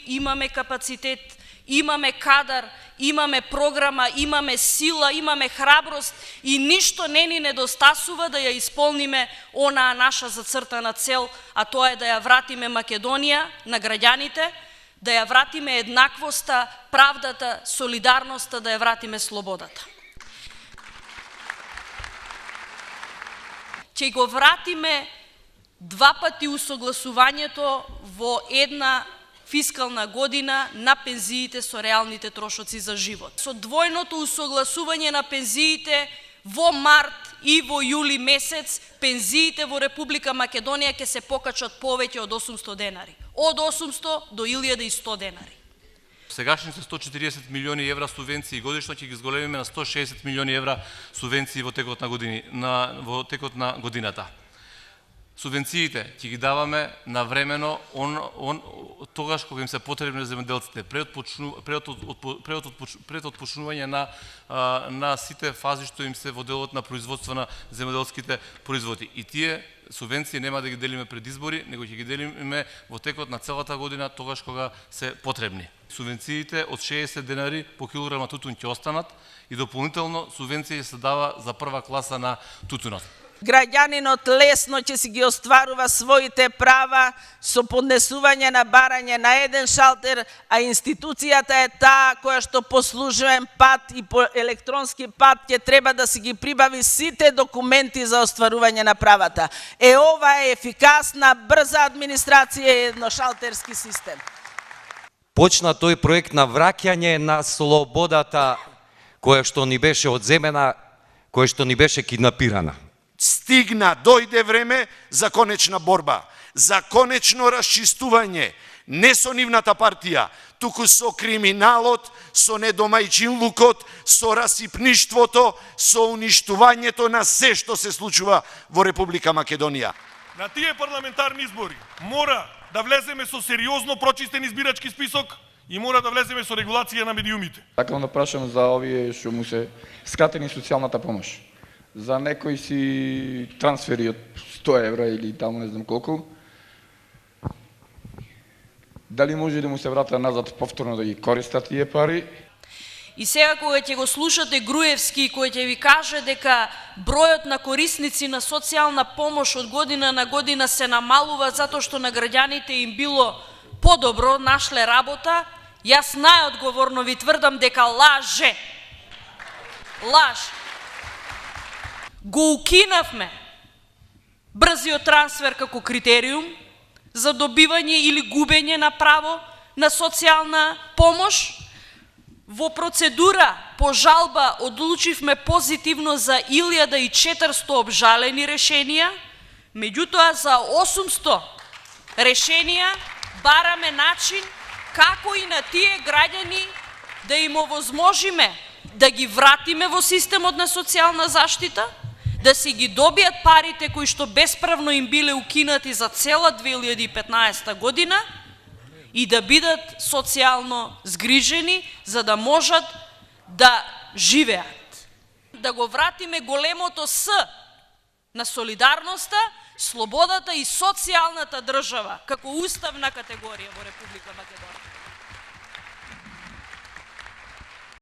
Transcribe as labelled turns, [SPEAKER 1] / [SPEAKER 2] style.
[SPEAKER 1] имаме капацитет, имаме кадар, имаме програма, имаме сила, имаме храброст и ништо не ни недостасува да ја исполниме онаа наша зацртана цел, а тоа е да ја вратиме Македонија на граѓаните, да ја вратиме еднаквоста, правдата, солидарноста, да ја вратиме слободата. Ќе го вратиме два пати усогласувањето во една фискална година на пензиите со реалните трошоци за живот. Со двојното усогласување на пензиите во март и во јули месец, пензиите во Република Македонија ќе се покачат повеќе од 800 денари. Од 800 до 1100 денари.
[SPEAKER 2] Сегашните 140 милиони евра субвенции годишно ќе ги зголемиме на 160 милиони евра субвенции во текот на годината. Субвенциите ќе ги даваме навремено тогаш кога им се потребни земјоделците, пред отпочнување на сите фази што им се во делот на производство на земјоделските производи. И тие субвенции нема да ги делиме пред избори, него ќе ги делиме во текот на целата година тогаш кога се потребни. Субвенциите од 60 денари по килограм тутун ќе останат и дополнително субвенција ќе се дава за прва класа на тутунот.
[SPEAKER 3] Граѓанинот лесно ќе си ги остварува своите права со поднесување на барање на еден шалтер, а институцијата е таа која што по службен пат и по електронски пат ќе треба да си ги прибави сите документи за остварување на правата. Ова е ефикасна, брза администрација и едношалтерски систем.
[SPEAKER 4] Почна тој проект на враќање на слободата која што ни беше одземена, која што ни беше киднапирана.
[SPEAKER 5] Стигна, дојде време за конечна борба, за конечно расчистување, не со нивната партија, туку со криминалот, со недомајчинлукот, со расипништвото, со уништувањето на се што се случува во Република Македонија.
[SPEAKER 6] На тие парламентарни избори мора да влеземе со сериозно прочистен избирачки список и мора да влеземе со регулација на медиумите.
[SPEAKER 7] Сакам да прашам за овие што му се скратени социјалната помош. За некои си трансфери од 100 евра или таму не знам колку. Дали може да му се врата назад повторно да ги користат тие пари?
[SPEAKER 1] И сега кога ќе го слушате Груевски, кој ќе ви каже дека бројот на корисници на социјална помош од година на година се намалува затоа што на граѓаните им било подобро, нашле работа, јас најодговорно ви тврдам дека лаже. Лаж. Го укинавме брзиот трансфер како критериум за добивање или губење на право на социјална помош. Во процедура по жалба одлучивме позитивно за 1400 обжалени решенија, меѓутоа за 800 решенија бараме начин како и на тие граѓани да им овозможиме да ги вратиме во системот на социјална заштита, да си ги добијат парите кои што бесправно им биле укинати за цела 2015 година и да бидат социјално згрижени за да можат да живеат. Да го вратиме големото С на солидарноста, слободата и социјалната држава како уставна категорија во Република Македонија.